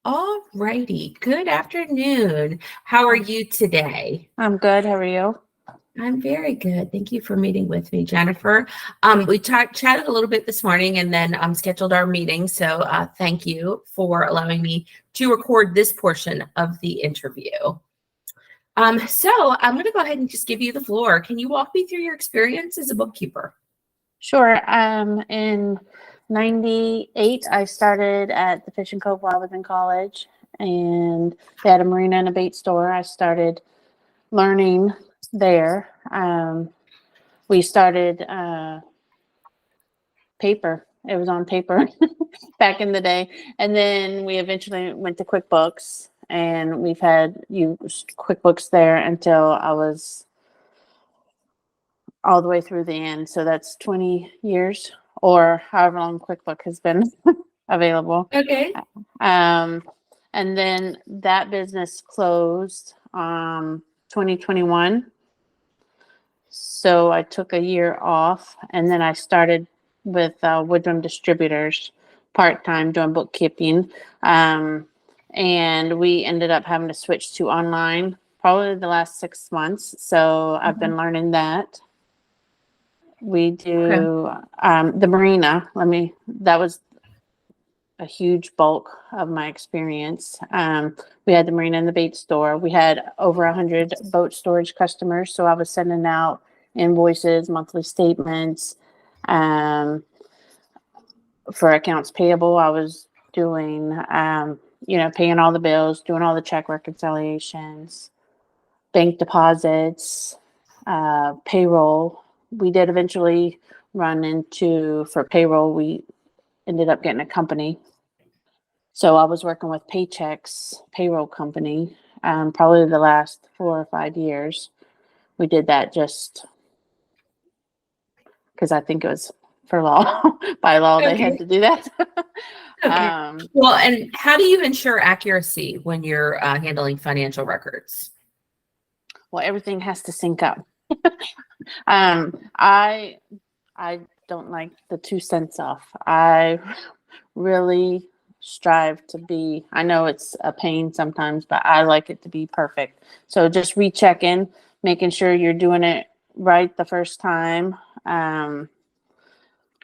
All righty. Good afternoon. How are you today? I'm good. How are you? I'm very good. Thank you for meeting with me, Jennifer. We chatted a little bit this morning and then scheduled our meeting. So thank you for allowing me to record this portion of the interview. So I'm going to go ahead and just give you the floor. Can you walk me through your experience as a bookkeeper? Sure. In 98, I started at the Fishing Cove while I was in college, and they had a marina and a bait store. I started learning there. We started paper. It was on paper back in the day. And then we eventually went to QuickBooks, and we've had used QuickBooks there until I was all the way through the end. So that's 20 years or however long QuickBook has been available. Okay. And then that business closed 2021. So I took a year off, and then I started with Woodrum Distributors part-time doing bookkeeping. And we ended up having to switch to online probably the last 6 months. So I've been learning that. We do the marina. That was a huge bulk of my experience. We had the marina and the bait store. We had over 100 boat storage customers. So I was sending out invoices, monthly statements. For accounts payable, I was doing, paying all the bills, doing all the check reconciliations, bank deposits, payroll. We did eventually for payroll, we ended up getting a company. So I was working with Paychex payroll company, probably the last 4 or 5 years. We did that just because I think it was for law. By law, they had to do that. Well, and how do you ensure accuracy when you're handling financial records? Well, everything has to sync up. I don't like the 2 cents off. I really strive to be, I know it's a pain sometimes, but I like it to be perfect. So just rechecking, making sure you're doing it right the first time.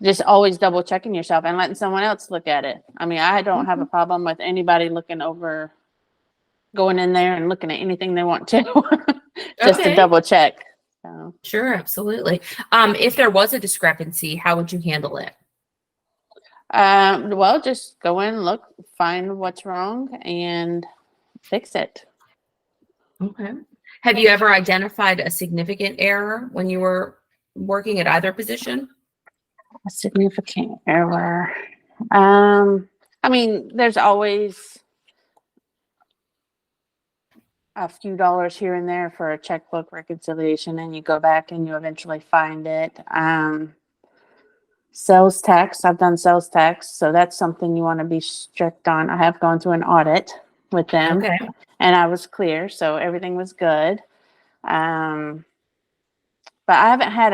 Just always double checking yourself and letting someone else look at it. I mean, I don't have a problem with anybody going in there and looking at anything they want to, just to double check. So. Sure, absolutely. If there was a discrepancy, how would you handle it? Well, just go in, look, find what's wrong, and fix it. Okay. Have you ever identified a significant error when you were working at either position? A significant error. I mean, there's always a few dollars here and there for a checkbook reconciliation, and you go back and you eventually find it. Sales tax, I've done sales tax, so that's something you want to be strict on. I have gone through an audit with them, and I was clear, so everything was good. But I haven't had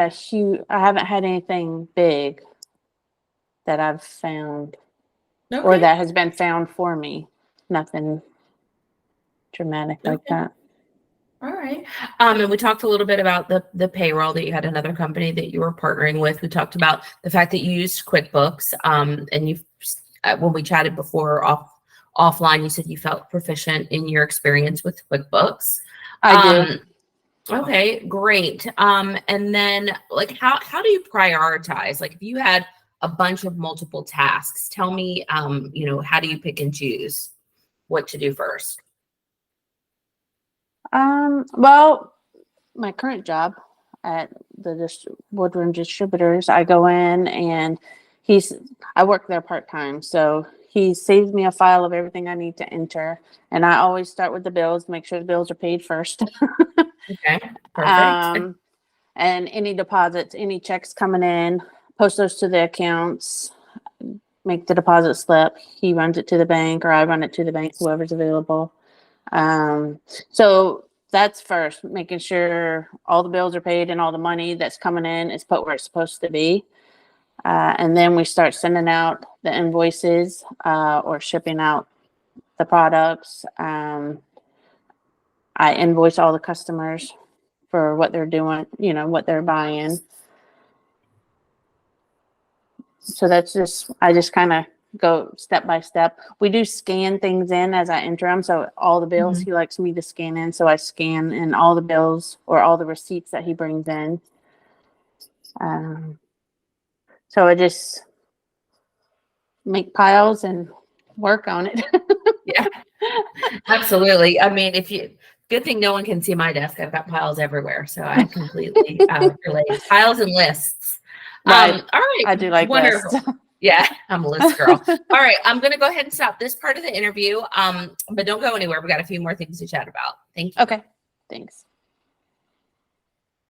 anything big that I've found or that has been found for me. Nothing dramatic like that. All right. And we talked a little bit about the payroll, that you had another company that you were partnering with. We talked about the fact that you used QuickBooks. And when we chatted before offline, you said you felt proficient in your experience with QuickBooks. I do. Okay, great. And then how do you prioritize? Like if you had a bunch of multiple tasks, tell me, how do you pick and choose what to do first? Well, my current job at the Woodrum Distributors, I go in and I work there part-time. So he saves me a file of everything I need to enter. And I always start with the bills, make sure the bills are paid first. Okay, perfect. And any deposits, any checks coming in, post those to the accounts, make the deposit slip. He runs it to the bank, or I run it to the bank, whoever's available. So that's first, making sure all the bills are paid and all the money that's coming in is put where it's supposed to be. And then we start sending out the invoices, or shipping out the products. I invoice all the customers for what they're doing, what they're buying. So I just kind of go step by step. We do scan things in as I enter them. So all the bills he likes me to scan in. So I scan in all the bills or all the receipts that he brings in. So I just make piles and work on it. Yeah, absolutely. I mean, good thing no one can see my desk. I've got piles everywhere. So I completely relate. Piles and lists. Right. All right. I do like Wonderful. lists. Yeah, I'm a list girl. All right. I'm going to go ahead and stop this part of the interview. But don't go anywhere. We got a few more things to chat about. Thank you. Okay. Thanks.